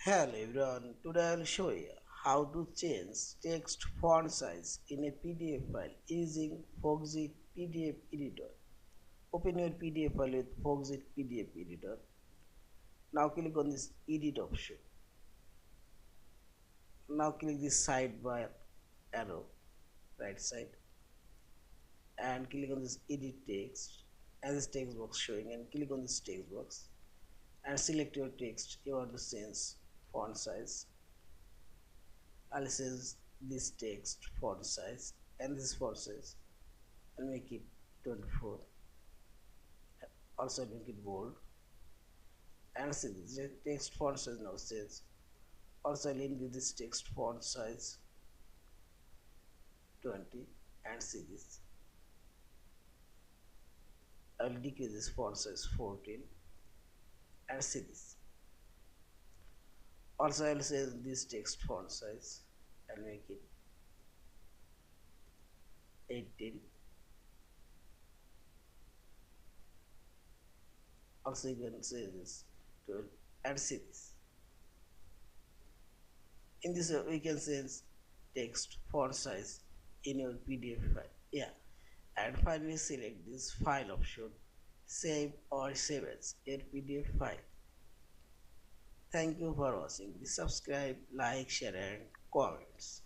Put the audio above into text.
Hello everyone, today I will show you how to change text font size in a PDF file using Foxit PDF Editor. Open your PDF file with Foxit PDF Editor. Now click on this edit option. Now click this sidebar arrow, right side, and click on this edit text and this text box showing, and click on this text box and select your text you want to change font size. I'll change this text font size and this font size. I'll make it 24. Also I'll make it bold. And see this text font size now says. Also I'll increase this text font size 20 and see this. I'll decrease this font size 14 and see this. Also I'll say this text font size. I'll make it 18. Also you can say this 12 and see this. In this way we can change text font size in your PDF file. Yeah, and finally select this file option, save or save as your PDF file. Thank you for watching. Please subscribe, like, share and comments.